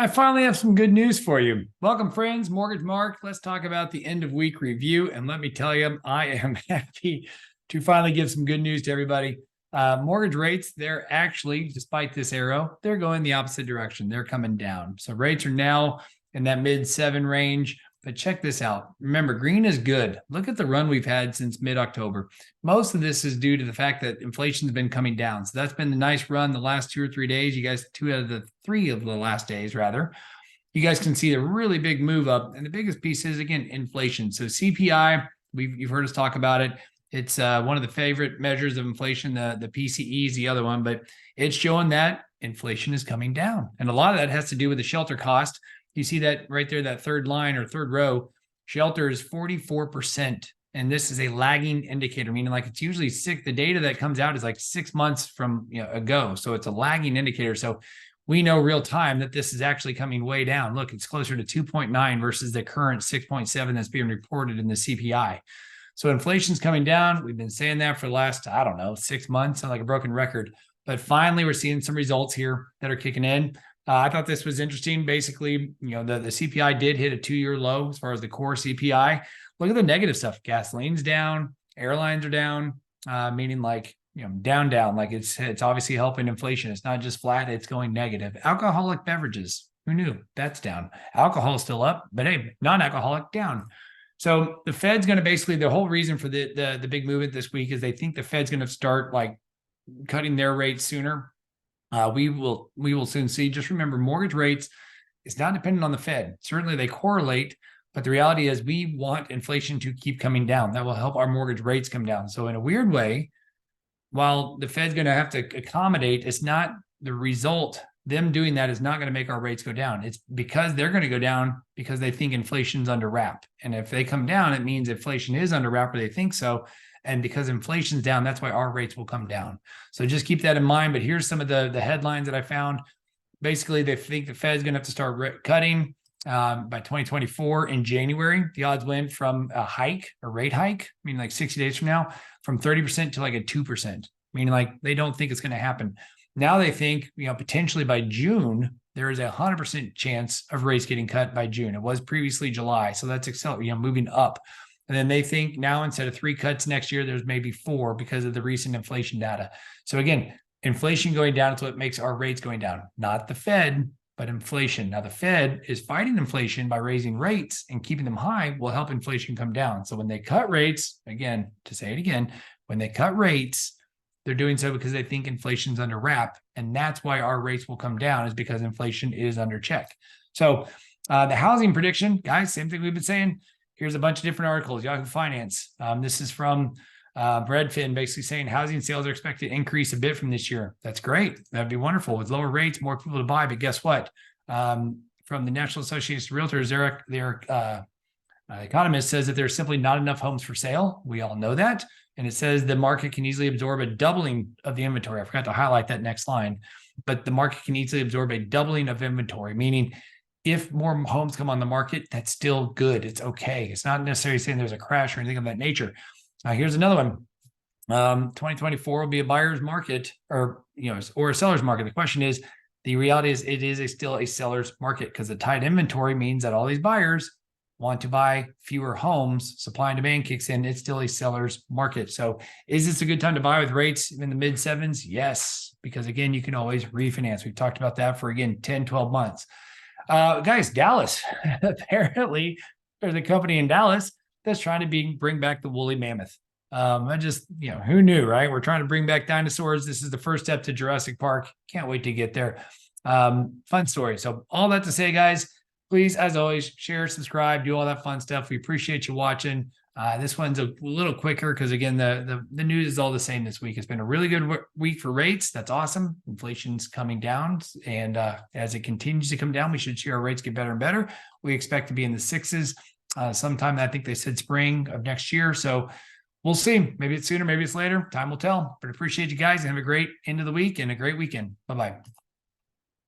I finally have some good news for you. Welcome, friends. Mortgage Mark. Let's talk about the end of week review. And let me tell you, I am happy to finally give some good news to everybody. Mortgage rates, they're actually, despite this arrow, they're going the opposite direction. They're coming down. So rates are now in that mid-7 range. But check this out. Remember, green is good. Look at the run we've had since mid-October. Most of this is due to the fact that inflation's been coming down. So that's been the nice run the last 2 or 3 days. You guys, 2 out of the 3 of the last days, rather. You guys can see the really big move up. And the biggest piece is, again, inflation. So CPI, you've heard us talk about it. It's one of the favorite measures of inflation. The PCE is the other one, but it's showing that inflation is coming down. And a lot of that has to do with the shelter cost. You see that right there, that third line or third row, shelter is 44%. And this is a lagging indicator, meaning like it's usually the data that comes out is like 6 months from ago. So it's a lagging indicator. So we know real time that this is actually coming way down. Look, it's closer to 2.9 versus the current 6.7 that's being reported in the CPI. So inflation's coming down. We've been saying that for the last, 6 months, sound like a broken record. But finally, we're seeing some results here that are kicking in. I thought this was interesting. Basically, the CPI did hit a 2-year low as far as the core CPI. Look at the negative stuff. Gasoline's down, airlines are down, meaning like, down, like it's obviously helping inflation. It's not just flat, it's going negative. Alcoholic beverages, who knew? That's down. Alcohol is still up, but hey, non-alcoholic down. So the Fed's going to basically, the whole reason for the big movement this week is they think the Fed's going to start like cutting their rates sooner. We will soon see. Just remember, mortgage rates is not dependent on the Fed. Certainly they correlate, but the reality is we want inflation to keep coming down. That will help our mortgage rates come down. So in a weird way, while the Fed's going to have to accommodate, it's not the result. Them doing that is not going to make our rates go down. It's because they're going to go down because they think inflation's under wrap. And if they come down, it means inflation is under wrap, or they think so. And because inflation's down, that's why our rates will come down. So just keep that in mind. But here's some of the headlines that I found. Basically, they think the Fed's going to have to start cutting by 2024 in January. The odds went from a rate hike, meaning like 60 days from now, from 30% to like a 2%, meaning like they don't think it's going to happen. Now they think, potentially by June, there is a 100% chance of rates getting cut by June. It was previously July. So that's moving up. And then they think now instead of 3 cuts next year, there's maybe 4 because of the recent inflation data. So again, inflation going down is what makes our rates going down, not the Fed, but inflation. Now the Fed is fighting inflation by raising rates, and keeping them high will help inflation come down. So when they cut rates, again, to say it again, when they cut rates, they're doing so because they think inflation's under wrap. And that's why our rates will come down, is because inflation is under check. So the housing prediction, guys, same thing we've been saying. Here's a bunch of different articles. Yahoo Finance. This is from Redfin, basically saying housing sales are expected to increase a bit from this year. That's great. That'd be wonderful. With lower rates, more people to buy. But guess what? From the National Association of Realtors, their economist says that there's simply not enough homes for sale. We all know that. And it says the market can easily absorb a doubling of the inventory. I forgot to highlight that next line. But the market can easily absorb a doubling of inventory, meaning if more homes come on the market, that's still good. It's okay. It's not necessarily saying there's a crash or anything of that nature. Here's another one. 2024 will be a buyer's market, or a seller's market. The question is, the reality is it is still a seller's market, because the tight inventory means that all these buyers want to buy fewer homes. Supply and demand kicks in. It's still a seller's market. So is this a good time to buy with rates in the mid 7s? Yes, because again, you can always refinance. We've talked about that for, again, 10, 12 months. Guys, Dallas, apparently there's a company in Dallas that's trying to bring back the woolly mammoth. Who knew, right? We're trying to bring back dinosaurs. This is the first step to Jurassic Park. Can't wait to get there. Fun story. So all that to say, guys, please, as always, share, subscribe, do all that fun stuff. We appreciate you watching. This one's a little quicker because, again, the news is all the same this week. It's been a really good week for rates. That's awesome. Inflation's coming down. And as it continues to come down, we should see our rates get better and better. We expect to be in the 6s sometime. I think they said spring of next year. So we'll see. Maybe it's sooner, maybe it's later. Time will tell. But appreciate you guys, and have a great end of the week and a great weekend. Bye-bye.